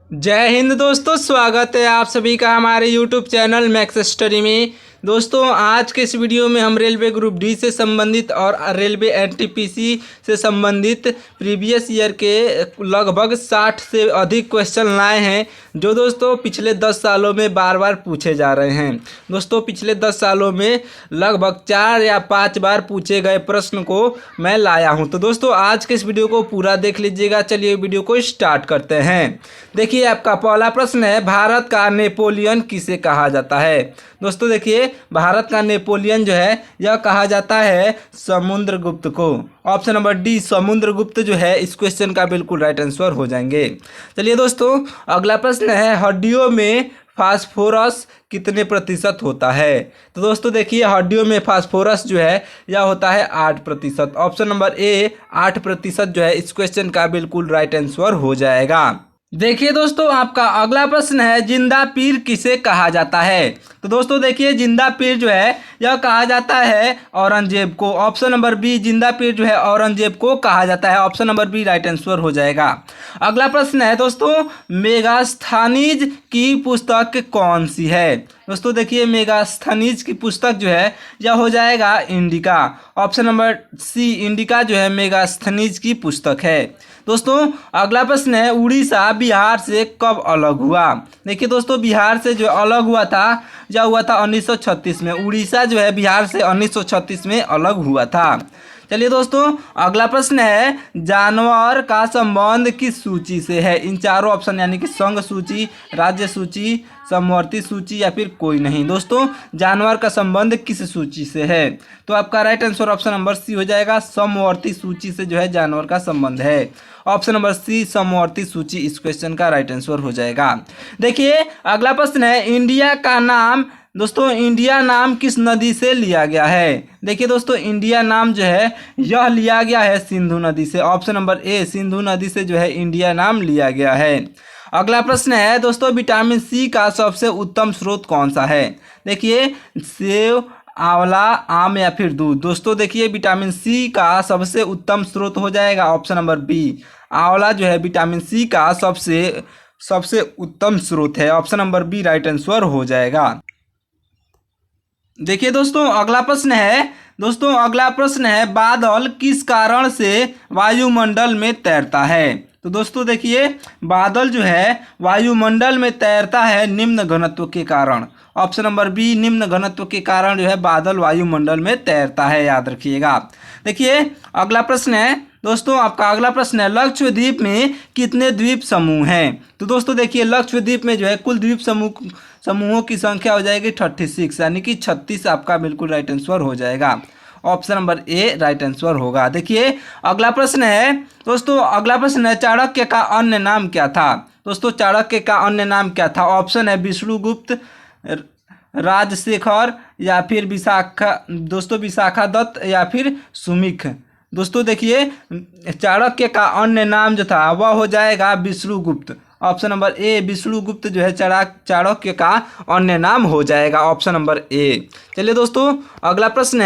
जय हिंद दोस्तों, स्वागत है आप सभी का हमारे यूट्यूब चैनल मैक्स स्टडी में। दोस्तों, आज के इस वीडियो में हम रेलवे ग्रुप डी से संबंधित और रेलवे एनटीपीसी से संबंधित प्रीवियस ईयर के लगभग 60 से अधिक क्वेश्चन लाए हैं, जो दोस्तों पिछले 10 सालों में बार बार पूछे जा रहे हैं। दोस्तों, पिछले 10 सालों में लगभग 4 या 5 बार पूछे गए प्रश्न को मैं लाया हूं। तो दोस्तों, आज के इस वीडियो को पूरा देख लीजिएगा। चलिए वीडियो को स्टार्ट करते हैं। देखिए, आपका पहला प्रश्न है, भारत का नेपोलियन किसे कहा जाता है। दोस्तों देखिए, भारत का नेपोलियन जो है यह कहा जाता है समुद्रगुप्त को। ऑप्शन नंबर डी समुद्रगुप्त जो है इस क्वेश्चन का बिल्कुल राइट आंसर हो जाएंगे। चलिए दोस्तों, अगला प्रश्न है, हड्डियों में फास्फोरस कितने प्रतिशत होता है। तो दोस्तों देखिए, हड्डियों में फास्फोरस जो है यह होता है 8%। ऑप्शन नंबर ए 8% जो है इस क्वेश्चन का बिल्कुल राइट आंसर हो जाएगा। देखिए दोस्तों, आपका अगला प्रश्न है, जिंदा पीर किसे कहा जाता है। तो दोस्तों देखिए, जिंदा पीर जो है यह कहा जाता है औरंगजेब को। ऑप्शन नंबर बी जिंदा पीर जो है औरंगजेब को कहा जाता है। Option number B right answer हो जाएगा। अगला प्रश्न है दोस्तों, मेगास्थनीज की पुस्तक कौन सी है। दोस्तों देखिए, मेगास्थनीज की पुस्तक जो है यह हो जाएगा Indica. Option number C Indica जो है मेगास्थनीज की पुस्तक है। दोस्तों, अगला प्रश्न है, उड़ीसा बिहार से कब अलग हुआ। देखिए दोस्तों, बिहार से जो अलग हुआ था यह हुआ था 1936 में। उड़ीसा जो है बिहार से 1936 में अलग हुआ था। चलिए दोस्तों, अगला प्रश्न है, जानवर का संबंध किस सूची से है। इन चारों ऑप्शन यानी कि संघ सूची, राज्य सूची, समवर्ती सूची या फिर कोई नहीं। दोस्तों, जानवर का संबंध किस सूची से है, तो आपका right answer option number C हो जाएगा। समवर्ती सूची से जो है जानवर का संबंध है। ऑप्शन नंबर सी समवर्ती सूची इस क्वेश्चन का राइट आंसर हो जाएगा। देखिए, अगला प्रश्न है, इंडिया का नाम दोस्तों इंडिया नाम किस नदी से लिया गया है। देखिए दोस्तों, इंडिया नाम जो है यह लिया गया है सिंधु नदी से। ऑप्शन नंबर ए सिंधु नदी से जो है इंडिया नाम लिया गया है। अगला प्रश्न है दोस्तों, विटामिन सी का सबसे उत्तम स्रोत कौन सा है। देखिए, सेब, आंवला, आम या फिर दूध। दोस्तों देखिए, विटामिन सी का सबसे उत्तम स्रोत हो जाएगा ऑप्शन नंबर बी। आंवला जो है विटामिन सी का सबसे उत्तम स्रोत है। Option number B right answer हो जाएगा। देखिए दोस्तों, अगला प्रश्न है, बादल किस कारण से वायुमंडल में तैरता है। तो दोस्तों देखिए, बादल जो है वायुमंडल में तैरता है निम्न घनत्व के कारण। ऑप्शन नंबर बी निम्न घनत्व के कारण जो है बादल वायुमंडल में तैरता है, याद रखिएगा। देखिए, अगला प्रश्न है दोस्तों, आपका अगला प्रश्न है, लक्षद्वीप में कितने द्वीप समूह हैं। तो दोस्तों देखिए, लक्षद्वीप में जो है कुल द्वीप समूहों की संख्या हो जाएगी 36, यानी कि 36 आपका बिल्कुल राइट आंसर हो जाएगा। ऑप्शन नंबर ए राइट आंसर होगा। देखिए, अगला प्रश्न है दोस्तों, चाणक्य का अन्य नाम क्या था। दोस्तों, चाणक्य का अन्य नाम क्या था। ऑप्शन है विष्णुगुप्त, राजशेखर या फिर विशाखा दत्त या फिर सुमिख। दोस्तों देखिए, चाणक्य का अन्य नाम जो था वह हो जाएगा विष्णुगुप्त। ऑप्शन नंबर ए विष्णुगुप्त जो है चाणक्य का अन्य नाम हो जाएगा। ऑप्शन नंबर ए। चलिए दोस्तों, अगला प्रश्न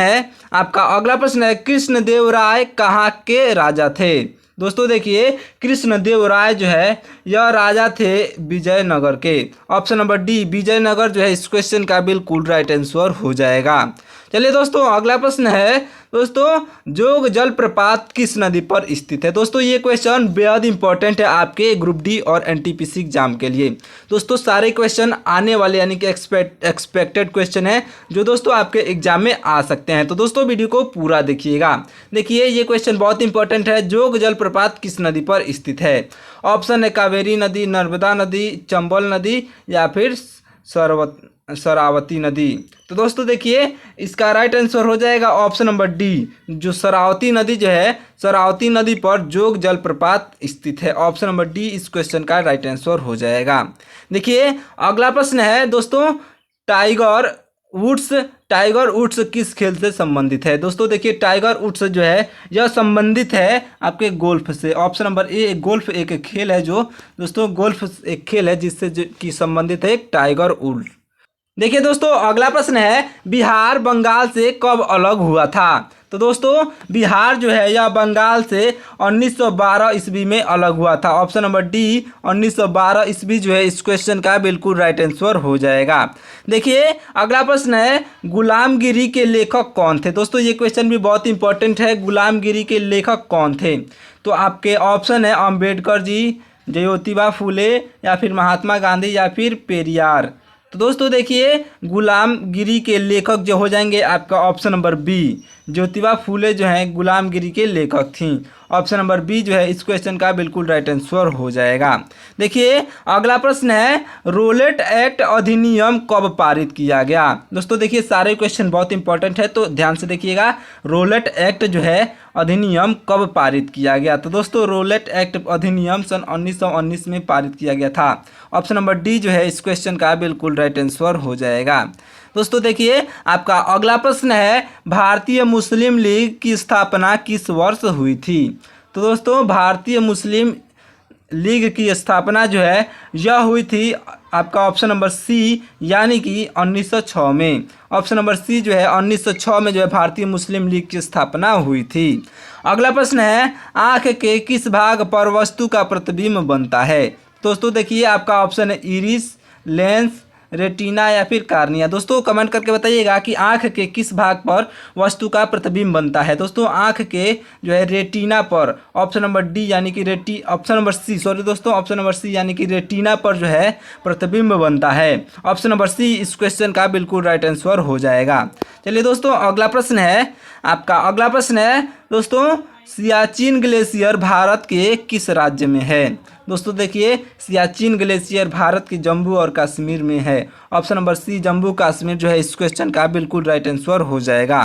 है, कृष्णदेवराय कहाँ के राजा थे। दोस्तों देखिए, कृष्णदेवराय जो है यह राजा थे विजयनगर के। ऑप्शन नंबर डी विजयनगर जो है इस क्वेश्चन का बिल्कुल राइट आंसर हो जाएगा। चलिए दोस्तों, अगला प्रश्न है दोस्तों, जोग जलप्रपात किस नदी पर स्थित है। दोस्तों ये क्वेश्चन बेहद इंपॉर्टेंट है आपके ग्रुप डी और एनटीपीसी एग्जाम के लिए। दोस्तों सारे क्वेश्चन आने वाले यानी कि एक्सपेक्टेड क्वेश्चन है जो दोस्तों आपके एग्जाम में आ सकते हैं। तो दोस्तों वीडियो को पूरा देखिएगा। देखिए, ये क्वेश्चन बहुत इंपॉर्टेंट है, जोग जलप्रपात किस नदी पर स्थित है। ऑप्शन है कावेरी नदी, नर्मदा नदी, चंबल नदी या फिर शरावती नदी। तो दोस्तों देखिए, इसका राइट आंसर हो जाएगा ऑप्शन नंबर डी, जो शरावती नदी जो है शरावती नदी पर जोग जलप्रपात स्थित है। ऑप्शन नंबर डी इस क्वेश्चन का राइट आंसर हो जाएगा। देखिए, अगला प्रश्न है दोस्तों, टाइगर वुड्स किस खेल से संबंधित है। दोस्तों देखिए, टाइगर वुड्स जो है यह संबंधित है आपके गोल्फ से। ऑप्शन नंबर ए गोल्फ एक खेल है, जो दोस्तों गोल्फ एक खेल है जिससे की संबंधित है एक टाइगर वुड्स। देखिए दोस्तों, अगला प्रश्न है, बिहार बंगाल से कब अलग हुआ था। तो दोस्तों बिहार जो है यह बंगाल से 1912 ईस्वी में अलग हुआ था। ऑप्शन नंबर डी 1912 ईस्वी जो है इस क्वेश्चन का बिल्कुल राइट आंसर हो जाएगा। देखिए अगला प्रश्न है, गुलामगिरी के लेखक कौन थे। दोस्तों ये क्वेश्चन भी बहुत इंपॉर्टेंट है, गुलामगिरी के लेखक कौन थे। तो आपके ऑप्शन है अम्बेडकर जी, ज्योतिबा फूले, या फिर महात्मा गांधी, या फिर पेरियार। तो दोस्तों देखिए गुलामगिरी के लेखक जो हो जाएंगे आपका option number B, Jyotiba Phule जो हैं गुलामगिरी के लेखक थीं। ऑप्शन नंबर बी जो है इस क्वेश्चन का बिल्कुल राइट आंसर हो जाएगा। देखिए अगला प्रश्न है, रोलेट एक्ट अधिनियम कब पारित किया गया। दोस्तों देखिए सारे क्वेश्चन बहुत इंपॉर्टेंट है तो ध्यान से देखिएगा। रोलेट एक्ट जो है अधिनियम कब पारित किया गया। तो दोस्तों रोलेट एक्ट अधिनियम सन 1919 में पारित किया गया था। ऑप्शन नंबर डी जो है इस क्वेश्चन का बिल्कुल राइट आंसर हो जाएगा। दोस्तों देखिए आपका अगला प्रश्न है, भारतीय मुस्लिम लीग की स्थापना किस वर्ष हुई थी। तो दोस्तों भारतीय मुस्लिम लीग की स्थापना जो है यह हुई थी आपका ऑप्शन नंबर सी यानी कि 1906 में। ऑप्शन नंबर सी जो है 1906 में जो है भारतीय मुस्लिम लीग की स्थापना हुई थी। अगला प्रश्न है, आँख के किस भाग पर वस्तु का प्रतिबिंब बनता है। दोस्तों देखिए आपका ऑप्शन है इरिस, लेंस, रेटिना, या फिर कार्निया। दोस्तों कमेंट करके बताइएगा कि आँख के किस भाग पर वस्तु का प्रतिबिंब बनता है। दोस्तों आँख के जो है रेटिना पर, ऑप्शन नंबर डी यानी कि ऑप्शन नंबर सी दोस्तों ऑप्शन नंबर सी यानी कि रेटिना पर जो है प्रतिबिंब बनता है। ऑप्शन नंबर सी इस क्वेश्चन का बिल्कुल राइट आंसर हो जाएगा। चलिए दोस्तों अगला प्रश्न है, आपका अगला प्रश्न है दोस्तों, सियाचिन ग्लेशियर भारत के किस राज्य में है। दोस्तों देखिए सियाचिन ग्लेशियर भारत के जम्मू और कश्मीर में है। Option number C Jammu Kashmir जो है इस क्वेश्चन का बिल्कुल राइट आंसर हो जाएगा।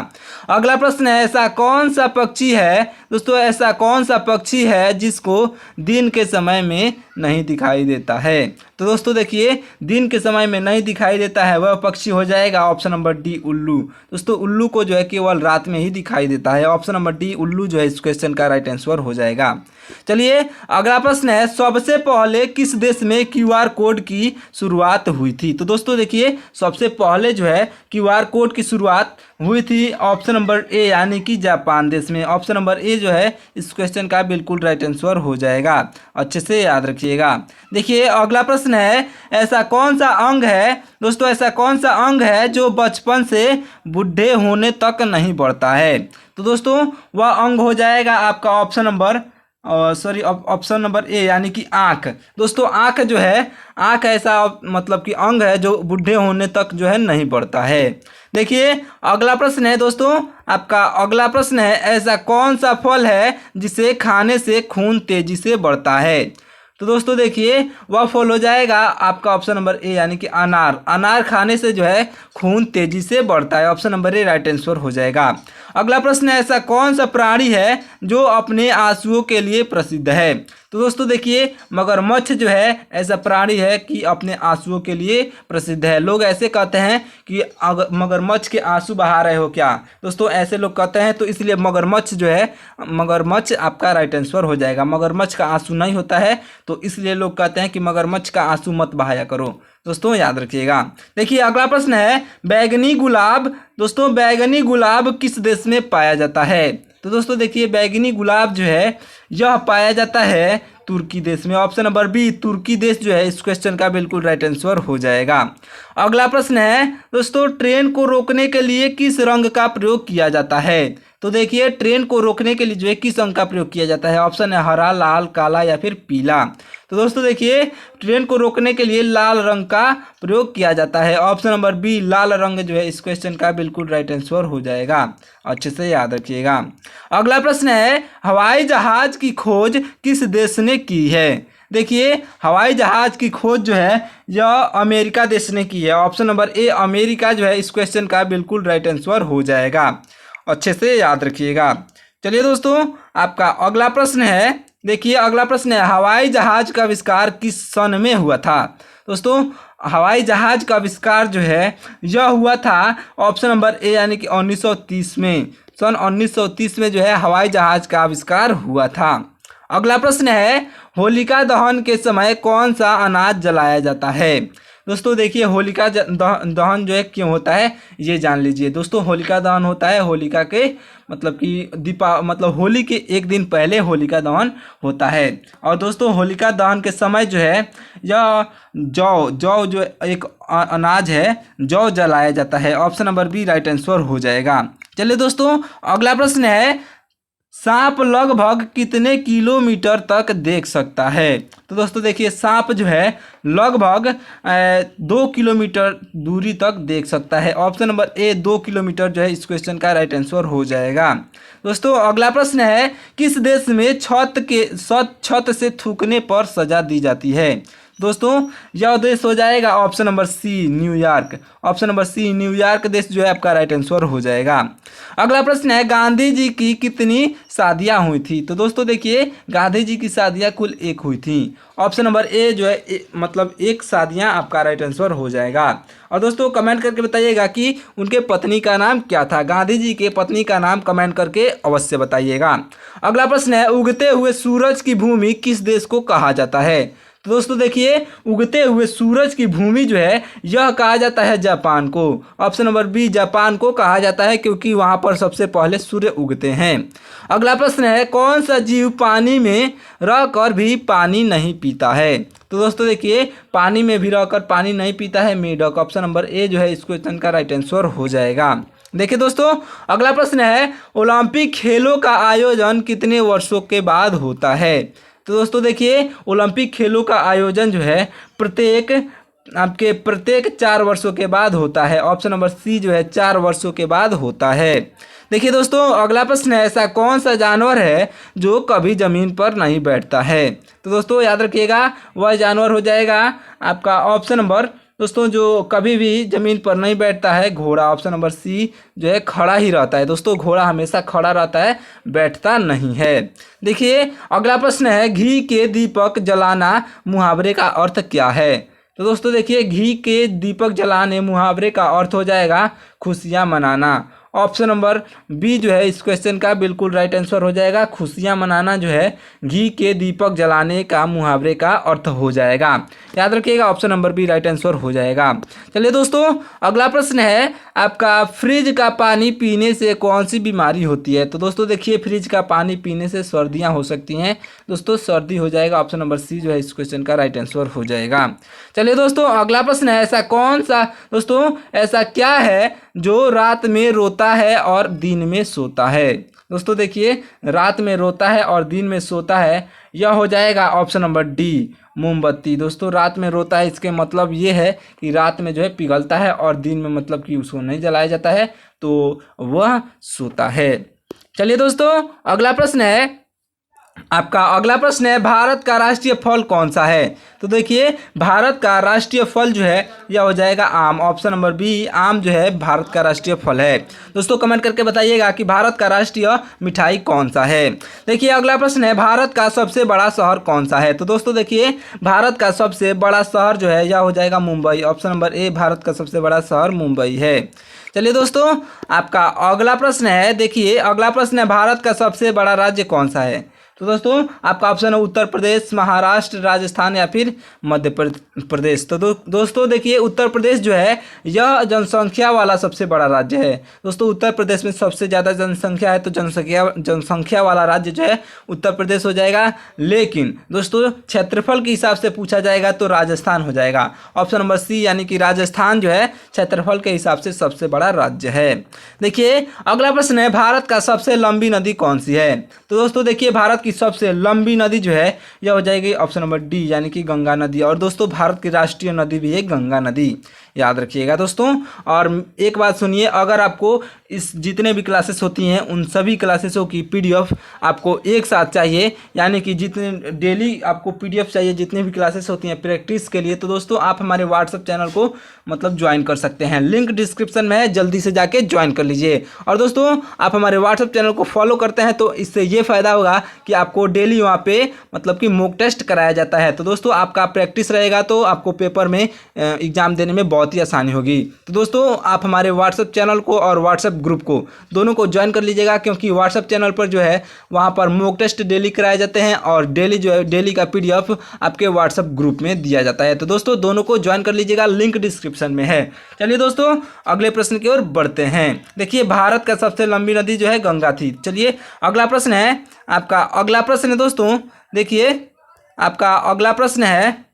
अगला प्रश्न है, ऐसा कौन सा पक्षी है। दोस्तों ऐसा कौन सा पक्षी है जिसको दिन के समय में नहीं दिखाई देता है। तो दोस्तों देखिए दिन के समय में नहीं दिखाई देता है वह पक्षी हो जाएगा ऑप्शन नंबर डी उल्लू। दोस्तों उल्लू को जो है केवल रात में ही दिखाई देता है। ऑप्शन नंबर डी उल्लू जो है इस क्वेश्चन का राइट आंसर हो जाएगा। चलिए अगला प्रश्न है, सबसे पहले किस देश में क्यूआर कोड की शुरुआत हुई थी। तो दोस्तों देखिए सबसे पहले जो है क्यूआर कोड की शुरुआत हुई थी ऑप्शन नंबर ए यानी कि जापान देश में। ऑप्शन नंबर ए जो है इस क्वेश्चन का बिल्कुल राइट आंसर हो जाएगा, अच्छे से याद रखिएगा। देखिए अगला प्रश्न है, ऐसा कौन सा अंग है। दोस्तों ऐसा कौन सा अंग है जो बचपन से बूढ़े होने तक नहीं बढ़ता है। तो दोस्तों वह अंग हो जाएगा आपका ऑप्शन नंबर ए यानी कि आँख। दोस्तों आँख जो है आँख ऐसा मतलब कि अंग है जो बूढ़े होने तक जो है नहीं बढ़ता है। देखिए अगला प्रश्न है दोस्तों, आपका अगला प्रश्न है, ऐसा कौन सा फल है जिसे खाने से खून तेजी से बढ़ता है। तो दोस्तों देखिए वह फल हो जाएगा आपका ऑप्शन नंबर ए यानी कि अनार। अनार खाने से जो है खून तेजी से बढ़ता है। ऑप्शन नंबर ए राइट आंसर हो जाएगा। अगला प्रश्न है, ऐसा कौन सा प्राणी है जो अपने आंसुओं के लिए प्रसिद्ध है। तो दोस्तों देखिए मगरमच्छ जो है ऐसा प्राणी है कि अपने आंसुओं के लिए प्रसिद्ध है। लोग ऐसे कहते हैं कि मगरमच्छ के आंसू बहा रहे हो क्या। दोस्तों ऐसे लोग कहते हैं तो इसलिए मगरमच्छ जो है मगरमच्छ आपका राइट आंसर हो जाएगा। मगरमच्छ का आंसू नहीं होता है तो इसलिए लोग कहते हैं कि मगरमच्छ का आंसू मत बहाया करो। दोस्तों याद रखिएगा। देखिए अगला प्रश्न है, बैगनी गुलाब। दोस्तों बैगनी गुलाब किस देश में पाया जाता है। तो दोस्तों देखिए बैगनी गुलाब जो है यह पाया जाता है तुर्की देश में। ऑप्शन नंबर बी तुर्की देश जो है इस क्वेश्चन का बिल्कुल राइट आंसर हो जाएगा। अगला प्रश्न है दोस्तों, ट्रेन को रोकने के लिए किस रंग का प्रयोग किया जाता है। तो देखिए ट्रेन को रोकने के लिए जो है किस रंग का प्रयोग किया जाता है। ऑप्शन है हरा, लाल, काला या फिर पीला। तो दोस्तों देखिए ट्रेन को रोकने के लिए लाल रंग का प्रयोग किया जाता है। ऑप्शन नंबर बी लाल रंग जो है इस क्वेश्चन का बिल्कुल राइट आंसर हो जाएगा, अच्छे से याद रखिएगा। अगला प्रश्न है, हवाई जहाज की खोज किस देश ने की है। देखिए हवाई जहाज की खोज जो है यह अमेरिका देश ने की है। ऑप्शन नंबर ए अमेरिका जो है इस क्वेश्चन का बिल्कुल राइट आंसर हो जाएगा, अच्छे से याद रखिएगा। चलिए दोस्तों आपका अगला प्रश्न है, देखिए अगला प्रश्न है, हवाई जहाज का आविष्कार किस सन में हुआ था। दोस्तों हवाई जहाज का आविष्कार जो है यह हुआ था ऑप्शन नंबर ए यानी कि 1930 में। सन 1930 में जो है हवाई जहाज का आविष्कार हुआ था। अगला प्रश्न है, होलिका दहन के समय कौन सा अनाज जलाया जाता है। दोस्तों देखिए होलिका दहन जो है क्यों होता है ये जान लीजिए। दोस्तों होलिका दहन होता है होलिका के मतलब कि होली के एक दिन पहले होलिका दहन होता है। और दोस्तों होलिका दहन के समय जो है यह जौ जौ जो एक अनाज है जौ जलाया जाता है। Option number B right answer हो जाएगा। चलिए दोस्तों अगला प्रश्न है, सांप लगभग कितने किलोमीटर तक देख सकता है? तो दोस्तों देखिए सांप जो है लगभग 2 किलोमीटर दूरी तक देख सकता है। ऑप्शन नंबर ए 2 किलोमीटर जो है इस क्वेश्चन का राइट आंसर हो जाएगा। दोस्तों अगला प्रश्न है, किस देश में छत से थूकने पर सजा दी जाती है? दोस्तों यह देश हो जाएगा option number C New York. Option number C New York देश जो है आपका राइट आंसर हो जाएगा। अगला प्रश्न है, गांधी जी की कितनी शादियां हुई थी? तो दोस्तों देखिए गांधी जी की शादियां कुल 1 हुई थी। ऑप्शन नंबर ए जो है एक शादियां आपका राइट आंसर हो जाएगा। और दोस्तों कमेंट करके बताइएगा कि उनके पत्नी का नाम क्या था। गांधी जी के पत्नी का नाम कमेंट करके अवश्य बताइएगा। अगला प्रश्न है, उगते हुए सूरज की भूमि किस देश को कहा जाता है? तो दोस्तों देखिए उगते हुए सूरज की भूमि जो है यह कहा जाता है जापान को। ऑप्शन नंबर बी जापान को कहा जाता है क्योंकि वहां पर सबसे पहले सूर्य उगते हैं। अगला प्रश्न है, कौन सा जीव पानी में रहकर भी पानी नहीं पीता है? तो दोस्तों देखिए पानी में भी रहकर पानी नहीं पीता है मेढक। ऑप्शन नंबर ए जो है इस क्वेश्चन का राइट आंसर हो जाएगा। देखिए दोस्तों अगला प्रश्न है, ओलंपिक खेलों का आयोजन कितने वर्षों के बाद होता है? तो दोस्तों देखिए ओलंपिक खेलों का आयोजन जो है प्रत्येक 4 वर्षों के बाद होता है। ऑप्शन नंबर सी जो है 4 वर्षों के बाद होता है। देखिए दोस्तों अगला प्रश्न है, ऐसा कौन सा जानवर है जो कभी ज़मीन पर नहीं बैठता है? तो दोस्तों याद रखिएगा वह जानवर हो जाएगा आपका ऑप्शन नंबर दोस्तों जो कभी भी ज़मीन पर नहीं बैठता है घोड़ा। ऑप्शन नंबर सी जो है खड़ा ही रहता है। दोस्तों घोड़ा हमेशा खड़ा रहता है बैठता नहीं है। देखिए अगला प्रश्न है, घी के दीपक जलाना मुहावरे का अर्थ क्या है? तो दोस्तों देखिए घी के दीपक जलाने मुहावरे का अर्थ हो जाएगा खुशियाँ मनाना। ऑप्शन नंबर बी जो है इस क्वेश्चन का बिल्कुल राइट आंसर हो जाएगा। खुशियाँ मनाना जो है घी के दीपक जलाने का मुहावरे का अर्थ हो जाएगा। याद रखिएगा option number B right answer हो जाएगा। चलिए दोस्तों अगला प्रश्न है आपका, फ्रिज का पानी पीने से कौन सी बीमारी होती है? तो दोस्तों देखिए फ्रिज का पानी पीने से सर्दियाँ हो सकती हैं। दोस्तों सर्दी हो जाएगा। ऑप्शन नंबर सी जो है इस क्वेश्चन का राइट आंसर हो जाएगा। चलिए दोस्तों अगला प्रश्न है, ऐसा क्या है जो रात में रोता है और दिन में सोता है? दोस्तों देखिए रात में रोता है और दिन में सोता है यह हो जाएगा ऑप्शन नंबर डी मोमबत्ती। दोस्तों रात में रोता है इसके मतलब ये है कि रात में जो है पिघलता है और दिन में मतलब कि उसको नहीं जलाया जाता है तो वह सोता है। चलिए दोस्तों अगला प्रश्न है भारत का राष्ट्रीय फल कौन सा है? तो देखिए भारत का राष्ट्रीय फल जो है यह हो जाएगा आम। ऑप्शन नंबर बी आम जो है भारत का राष्ट्रीय फल है। दोस्तों कमेंट करके बताइएगा कि भारत का राष्ट्रीय मिठाई कौन सा है। देखिए अगला प्रश्न है, भारत का सबसे बड़ा शहर कौन सा है? तो दोस्तों देखिए भारत का सबसे बड़ा शहर जो है यह हो जाएगा मुंबई। ऑप्शन नंबर ए भारत का सबसे बड़ा शहर मुंबई है। चलिए दोस्तों आपका अगला प्रश्न है, देखिए अगला प्रश्न है, भारत का सबसे बड़ा राज्य कौन सा है? तो दोस्तों आपका ऑप्शन है उत्तर प्रदेश, महाराष्ट्र, राजस्थान या फिर मध्य प्रदेश। तो दोस्तों देखिए उत्तर प्रदेश जो है यह जनसंख्या वाला सबसे बड़ा राज्य है। दोस्तों उत्तर प्रदेश में सबसे ज़्यादा जनसंख्या है तो जनसंख्या वाला राज्य जो है उत्तर प्रदेश हो जाएगा। लेकिन दोस्तों क्षेत्रफल के हिसाब से पूछा जाएगा तो राजस्थान हो जाएगा। ऑप्शन नंबर सी यानी कि राजस्थान जो है क्षेत्रफल के हिसाब से सबसे बड़ा राज्य है। देखिए अगला प्रश्न है, भारत का सबसे लंबी नदी कौन सी है? तो दोस्तों देखिए भारत की सबसे लंबी नदी जो है यह हो जाएगी ऑप्शन नंबर डी यानी कि गंगा नदी। और दोस्तों भारत की राष्ट्रीय नदी भी है गंगा नदी, याद रखिएगा दोस्तों। और एक बात सुनिए, अगर आपको इस जितने भी क्लासेस होती हैं उन सभी क्लासेसों की पीडीएफ आपको एक साथ चाहिए, यानी कि जितने डेली आपको पीडीएफ चाहिए जितनी भी क्लासेस होती हैं प्रैक्टिस के लिए, तो दोस्तों आप हमारे व्हाट्सएप चैनल को मतलब ज्वाइन कर सकते हैं। लिंक डिस्क्रिप्शन में है, जल्दी से जाके ज्वाइन कर लीजिए। और दोस्तों आप हमारे व्हाट्सएप चैनल को फॉलो करते हैं तो इससे ये फ़ायदा होगा कि आपको डेली वहाँ पे मतलब कि मॉक टेस्ट कराया जाता है। तो दोस्तों आपका प्रैक्टिस रहेगा तो आपको पेपर में एग्ज़ाम देने में बहुत बहुत ही आसानी होगी। तो दोस्तों आप हमारे व्हाट्सएप चैनल को और व्हाट्सएप ग्रुप को दोनों को ज्वाइन कर लीजिएगा, क्योंकि व्हाट्सएप चैनल पर जो है वहाँ पर मॉक टेस्ट डेली कराए जाते हैं और डेली जो है डेली का PDF आपके व्हाट्सएप ग्रुप में दिया जाता है। तो दोस्तों दोनों को ज्वाइन कर लीजिएगा, लिंक डिस्क्रिप्शन में है। चलिए दोस्तों अगले प्रश्न की ओर बढ़ते हैं। देखिए भारत का सबसे लंबी नदी जो है गंगा थी। चलिए अगला प्रश्न है आपका, अगला प्रश्न है दोस्तों, देखिए आपका अगला प्रश्न है,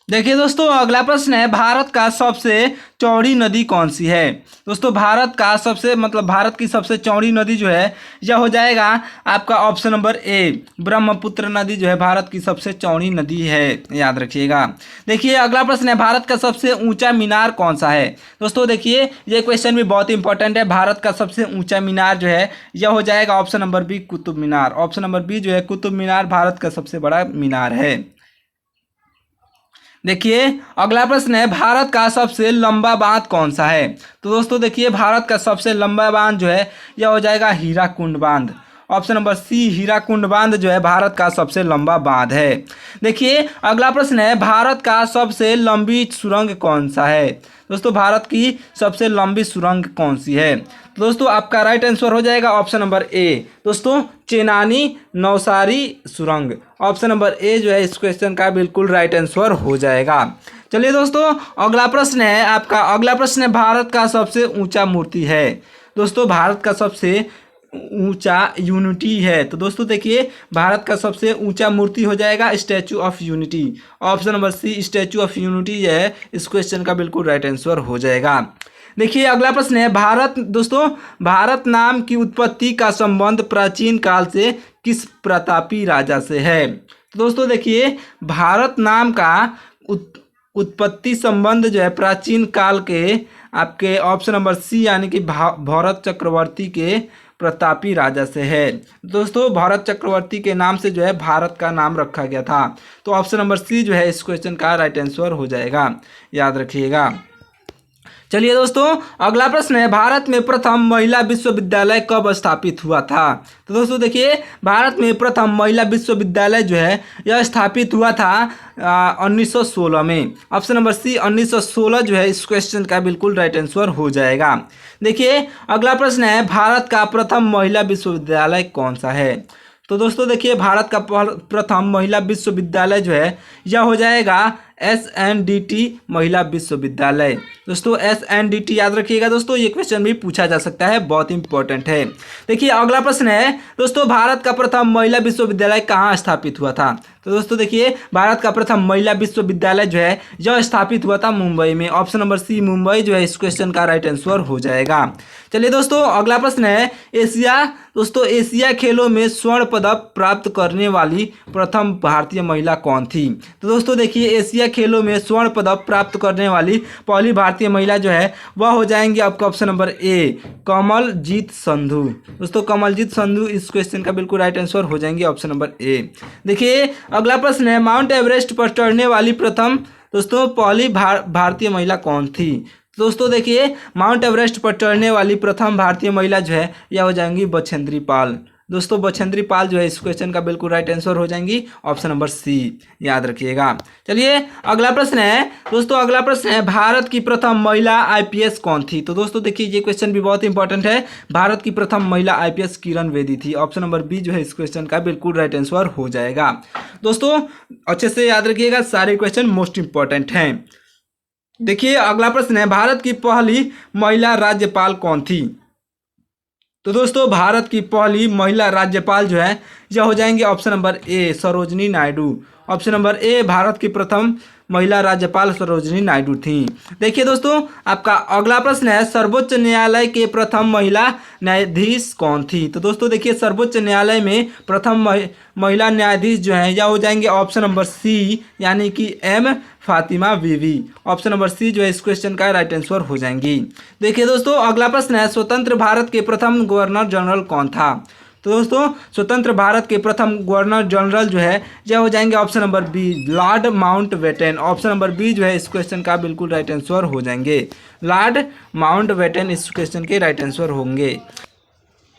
देखिए दोस्तों अगला प्रश्न है, भारत का सबसे चौड़ी नदी कौन सी है। दोस्तों भारत का सबसे भारत की सबसे चौड़ी नदी जो है यह हो जाएगा आपका ऑप्शन नंबर ए, ब्रह्मपुत्र नदी जो है भारत की सबसे चौड़ी नदी है, याद रखिएगा। देखिए अगला प्रश्न है, भारत का सबसे ऊंचा मीनार कौन सा है। दोस्तों देखिए ये क्वेश्चन भी बहुत इंपॉर्टेंट है। भारत का सबसे ऊंचा मीनार जो है यह हो जाएगा option number B, Qutub Minar. Option number B जो है कुतुब मीनार भारत का सबसे बड़ा मीनार है। देखिए अगला प्रश्न है, भारत का सबसे लंबा बांध कौन सा है। तो दोस्तों देखिए भारत का सबसे लंबा बांध जो है यह हो जाएगा हीराकुंड बांध। ऑप्शन नंबर सी, हीराकुंड बांध जो है भारत का सबसे लंबा बांध है। देखिए अगला प्रश्न है, भारत का सबसे लंबी सुरंग कौन सा है। दोस्तों भारत की सबसे लंबी सुरंग कौन सी है। तो दोस्तों आपका राइट आंसर हो जाएगा ऑप्शन नंबर ए, दोस्तों चेनानी नौसारी सुरंग। ऑप्शन नंबर ए जो है इस क्वेश्चन का बिल्कुल राइट आंसर हो जाएगा। चलिए दोस्तों अगला प्रश्न है आपका, अगला प्रश्न है, भारत का सबसे ऊंचा मूर्ति है। दोस्तों भारत का सबसे ऊंचा यूनिटी है। तो दोस्तों देखिए भारत का सबसे ऊंचा मूर्ति हो जाएगा statue of unity. Option number C statue of unity है इस क्वेश्चन का बिल्कुल राइट आंसर हो जाएगा। देखिए अगला प्रश्न है, भारत, दोस्तों भारत नाम की उत्पत्ति का संबंध प्राचीन काल से किस प्रतापी राजा से है। तो दोस्तों देखिए भारत नाम का उत्पत्ति संबंध जो है प्राचीन काल के आपके ऑप्शन नंबर सी यानी कि भरत चक्रवर्ती के प्रतापी राजा से है। दोस्तों भरत चक्रवर्ती के नाम से जो है भारत का नाम रखा गया था। तो ऑप्शन नंबर सी जो है इस क्वेश्चन का राइट आंसर हो जाएगा, याद रखिएगा। चलिए दोस्तों अगला प्रश्न है, भारत में प्रथम महिला विश्वविद्यालय कब स्थापित हुआ था। तो दोस्तों देखिए भारत में प्रथम महिला विश्वविद्यालय जो है यह स्थापित हुआ था 1916 में। ऑप्शन नंबर सी 1916 जो है इस क्वेश्चन का बिल्कुल राइट आंसर हो जाएगा। देखिए अगला प्रश्न है, भारत का प्रथम महिला विश्वविद्यालय कौन सा है। तो दोस्तों देखिए भारत का प्रथम महिला विश्वविद्यालय जो है यह हो जाएगा SNDT महिला विश्वविद्यालय। दोस्तों SNDT याद रखिएगा दोस्तों, ये क्वेश्चन भी पूछा जा सकता है, बहुत इंपॉर्टेंट है। देखिए अगला प्रश्न है दोस्तों, भारत का प्रथम महिला विश्वविद्यालय कहाँ स्थापित हुआ था। तो दोस्तों देखिए भारत का प्रथम महिला विश्वविद्यालय जो है यह स्थापित हुआ था मुंबई में। ऑप्शन नंबर सी मुंबई जो है इस क्वेश्चन का राइट आंसर हो जाएगा। चलिए दोस्तों अगला प्रश्न है, एशिया खेलों में स्वर्ण पदक प्राप्त करने वाली प्रथम भारतीय महिला कौन थी। तो दोस्तों देखिए एशिया खेलों में स्वर्ण पदक प्राप्त करने वाली पहली भारतीय महिला जो है वह हो जाएंगी आपका option number A, Kamaljeet Sandhu. दोस्तों कमलजीत संधू इस क्वेश्चन का बिल्कुल राइट आंसर हो जाएंगे ऑप्शन नंबर ए। देखिए अगला प्रश्न है, माउंट एवरेस्ट पर चढ़ने वाली प्रथम दोस्तों पहली भारतीय महिला कौन थी। दोस्तों देखिए माउंट एवरेस्ट पर चढ़ने वाली प्रथम भारतीय महिला जो है यह हो जाएंगी बछेंद्री पाल। दोस्तों बछेंद्री पाल जो है इस क्वेश्चन का बिल्कुल राइट आंसर हो जाएंगी ऑप्शन नंबर सी, याद रखिएगा। चलिए अगला प्रश्न है दोस्तों, अगला प्रश्न है, भारत की प्रथम महिला IPS कौन थी। तो दोस्तों देखिए ये क्वेश्चन भी बहुत इंपॉर्टेंट है। भारत की प्रथम महिला IPS किरण बेदी थी। ऑप्शन नंबर बी जो है इस क्वेश्चन का बिल्कुल राइट आंसर हो जाएगा। दोस्तों अच्छे से याद रखिएगा, सारे क्वेश्चन मोस्ट इंपॉर्टेंट हैं। देखिए अगला प्रश्न है, भारत की पहली महिला राज्यपाल कौन थी। तो दोस्तों भारत की पहली महिला राज्यपाल जो है यह हो जाएंगे ऑप्शन नंबर ए, सरोजनी नायडू। ऑप्शन नंबर ए भारत की प्रथम महिला राज्यपाल सरोजनी नायडू थी। देखिए दोस्तों आपका अगला प्रश्न है, सर्वोच्च न्यायालय के प्रथम महिला न्यायाधीश कौन थी। तो दोस्तों देखिए सर्वोच्च न्यायालय में प्रथम महिला न्यायाधीश जो है यह हो जाएंगे ऑप्शन नंबर सी यानी कि M फातिमा बीवी। ऑप्शन नंबर सी जो है इस क्वेश्चन का राइट आंसर हो जाएंगी। देखिए दोस्तों अगला प्रश्न है, स्वतंत्र भारत के प्रथम गवर्नर जनरल कौन था। तो दोस्तों स्वतंत्र भारत के प्रथम गवर्नर जनरल जो है यह हो जाएंगे option number B, lord Mountbatten. Option number B जो है इस क्वेश्चन का बिल्कुल राइट आंसर हो जाएंगे, लॉर्ड माउंटबेटन इस क्वेश्चन के राइट आंसर होंगे।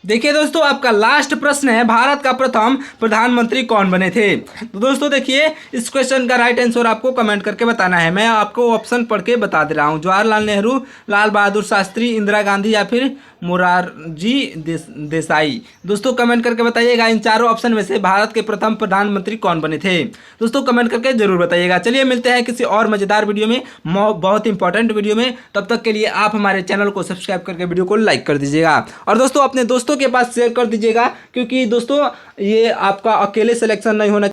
देखिए दोस्तों, आपका लास्ट प्रश्न है, भारत का प्रथम प्रधानमंत्री कौन बने थे। तो दोस्तों देखिए, इस क्वेश्चन का राइट आंसर आपको कमेंट करके बताना है। मैं आपको ऑप्शन पढ़ के बता दे रहा हूँ। जवाहरलाल नेहरू, लाल बहादुर शास्त्री, इंदिरा गांधी या फिर मोरारजी देसाई। दोस्तों कमेंट करके बताइएगा, इन चारों ऑप्शन में से भारत के प्रथम प्रधानमंत्री कौन बने थे। दोस्तों कमेंट करके जरूर बताइएगा। चलिए मिलते हैं किसी और मजेदार वीडियो में, बहुत इंपॉर्टेंट वीडियो में। तब तक के लिए आप हमारे चैनल को सब्सक्राइब करके वीडियो को लाइक कर दीजिएगा, और दोस्तों अपने दोस्तों के पास शेयर कर दीजिएगा, क्योंकि दोस्तों ये आपका अकेले सिलेक्शन नहीं होना